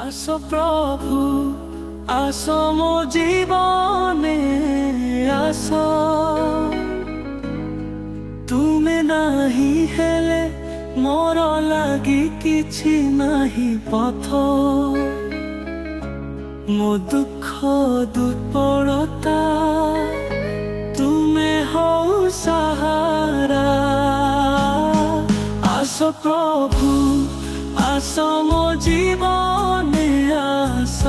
আস প্রভু আস মো জীবনে আস তুমে নাহি হেলে মোর লাগি কিছু নাহি পথ মো দুঃখ দুর্বলতা তুমে হও সাহারা আস প্রভু আস মো জীবনে আস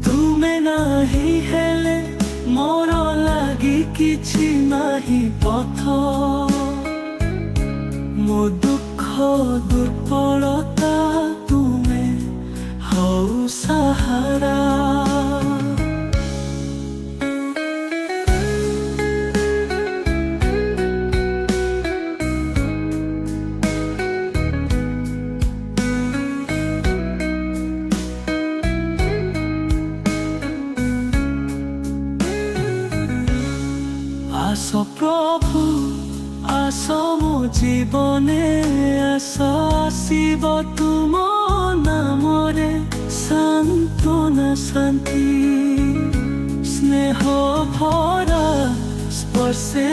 তুমে নাহি হেলে মোর লাগি কিছু নাহি পথ মো দুঃখ দুর্বলতা তুমে হও সাহারা আস প্রভু আস মো জীবনে আস আসিব তুম নামরে সান্ত্বনা শান্তি স্নেহ ভরা স্পর্শে